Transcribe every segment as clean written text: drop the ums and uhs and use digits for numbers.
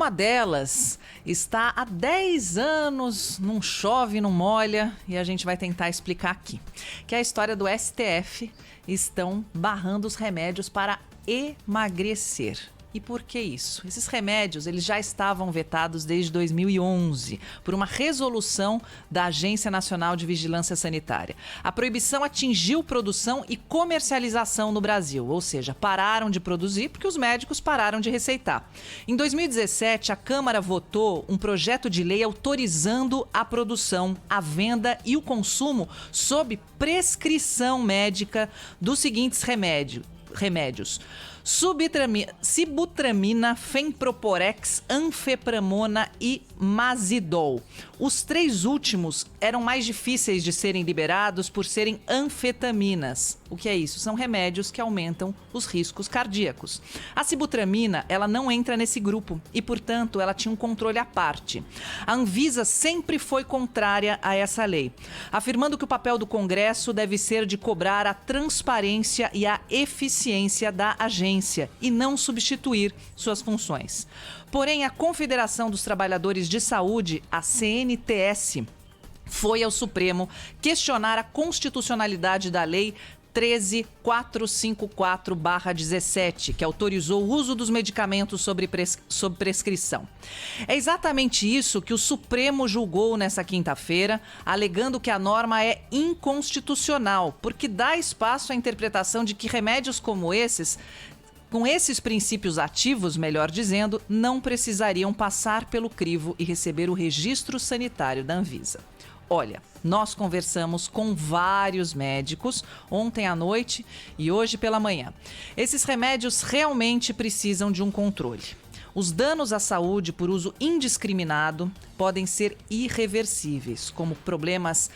Uma delas está há 10 anos, não chove, não molha, e a gente vai tentar explicar aqui. Que é a história do STF, estão barrando os remédios para emagrecer. E por que isso? Esses remédios eles já estavam vetados desde 2011 por uma resolução da Agência Nacional de Vigilância Sanitária. A proibição atingiu produção e comercialização no Brasil, ou seja, pararam de produzir porque os médicos pararam de receitar. Em 2017, a Câmara votou um projeto de lei autorizando a produção, a venda e o consumo sob prescrição médica dos seguintes remédios. Sibutramina, Fenproporex, Anfepramona e Mazidol. Os três últimos eram mais difíceis de serem liberados por serem anfetaminas. O que é isso? São remédios que aumentam os riscos cardíacos. A sibutramina, ela não entra nesse grupo e, portanto, ela tinha um controle à parte. A Anvisa sempre foi contrária a essa lei, afirmando que o papel do Congresso deve ser de cobrar a transparência e a eficiência da agência e não substituir suas funções. Porém, a Confederação dos Trabalhadores de Saúde, a CNTS, foi ao Supremo questionar a constitucionalidade da lei 13.454/17, que autorizou o uso dos medicamentos sob prescrição. É exatamente isso que o Supremo julgou nessa quinta-feira, alegando que a norma é inconstitucional, porque dá espaço à interpretação de que remédios como esses, com esses princípios ativos, melhor dizendo, não precisariam passar pelo crivo e receber o registro sanitário da Anvisa. Olha, nós conversamos com vários médicos ontem à noite e hoje pela manhã. Esses remédios realmente precisam de um controle. Os danos à saúde por uso indiscriminado podem ser irreversíveis, como problemas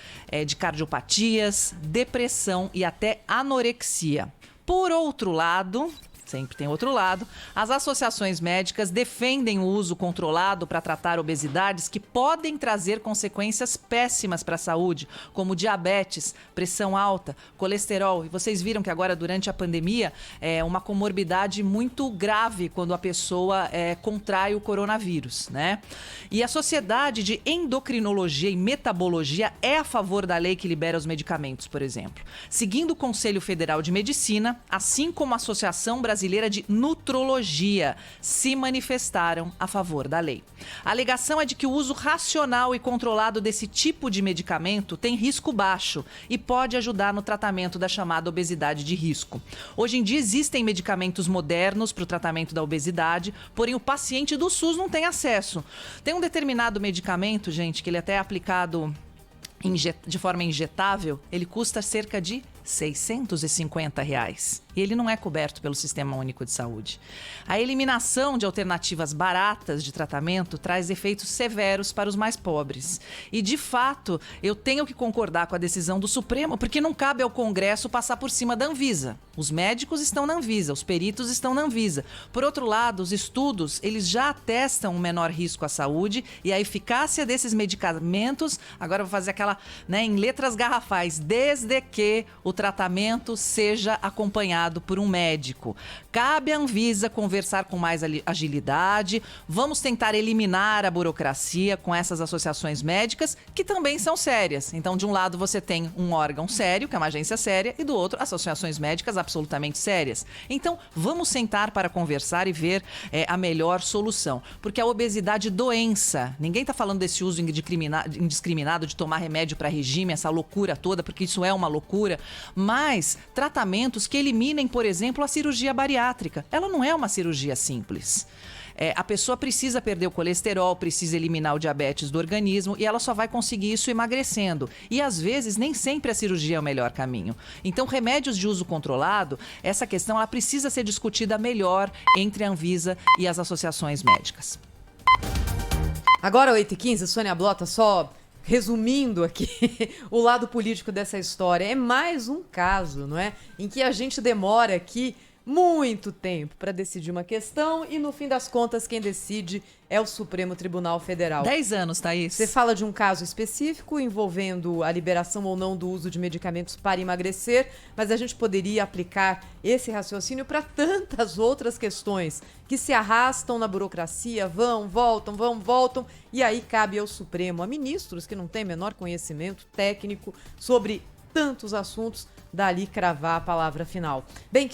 de cardiopatias, depressão e até anorexia. Por outro lado, sempre tem outro lado, as associações médicas defendem o uso controlado para tratar obesidades que podem trazer consequências péssimas para a saúde, como diabetes, pressão alta, colesterol. E vocês viram que agora, durante a pandemia, é uma comorbidade muito grave quando a pessoa contrai o coronavírus, né? E a Sociedade de Endocrinologia e Metabologia é a favor da lei que libera os medicamentos, por exemplo. Seguindo o Conselho Federal de Medicina, assim como a Associação Brasileira de Nutrologia, se manifestaram a favor da lei. A alegação é de que o uso racional e controlado desse tipo de medicamento tem risco baixo e pode ajudar no tratamento da chamada obesidade de risco. Hoje em dia existem medicamentos modernos para o tratamento da obesidade, porém o paciente do SUS não tem acesso. Tem um determinado medicamento, gente, que ele até é aplicado de forma injetável, ele custa cerca de R$650 e ele não é coberto pelo Sistema Único de Saúde. A eliminação de alternativas baratas de tratamento traz efeitos severos para os mais pobres. E, de fato, eu tenho que concordar com a decisão do Supremo, porque não cabe ao Congresso passar por cima da Anvisa. Os médicos estão na Anvisa, os peritos estão na Anvisa. Por outro lado, os estudos, eles já atestam um menor risco à saúde e a eficácia desses medicamentos, agora eu vou fazer aquela, em letras garrafais, desde que o tratamento seja acompanhado por um médico. Cabe à Anvisa conversar com mais agilidade. Vamos tentar eliminar a burocracia com essas associações médicas, que também são sérias. Então, de um lado, você tem um órgão sério, que é uma agência séria, e do outro, associações médicas absolutamente sérias. Então, vamos sentar para conversar e ver a melhor solução. Porque a obesidade doença, ninguém está falando desse uso indiscriminado de tomar remédio para regime, essa loucura toda, porque isso é uma loucura, mas tratamentos que eliminem, por exemplo, a cirurgia bariátrica. Ela não é uma cirurgia simples. A pessoa precisa perder o colesterol, precisa eliminar o diabetes do organismo e ela só vai conseguir isso emagrecendo. E às vezes nem sempre a cirurgia é o melhor caminho. Então, remédios de uso controlado, essa questão ela precisa ser discutida melhor entre a Anvisa e as associações médicas. Agora, 8h15, Sônia Blota, só resumindo aqui o lado político dessa história. É mais um caso, não é? Em que a gente demora aqui muito tempo para decidir uma questão e, no fim das contas, quem decide é o Supremo Tribunal Federal. 10 anos, Thaís. Você fala de um caso específico envolvendo a liberação ou não do uso de medicamentos para emagrecer, mas a gente poderia aplicar esse raciocínio para tantas outras questões que se arrastam na burocracia, vão, voltam, e aí cabe ao Supremo, a ministros que não têm menor conhecimento técnico sobre tantos assuntos, dali cravar a palavra final. Bem,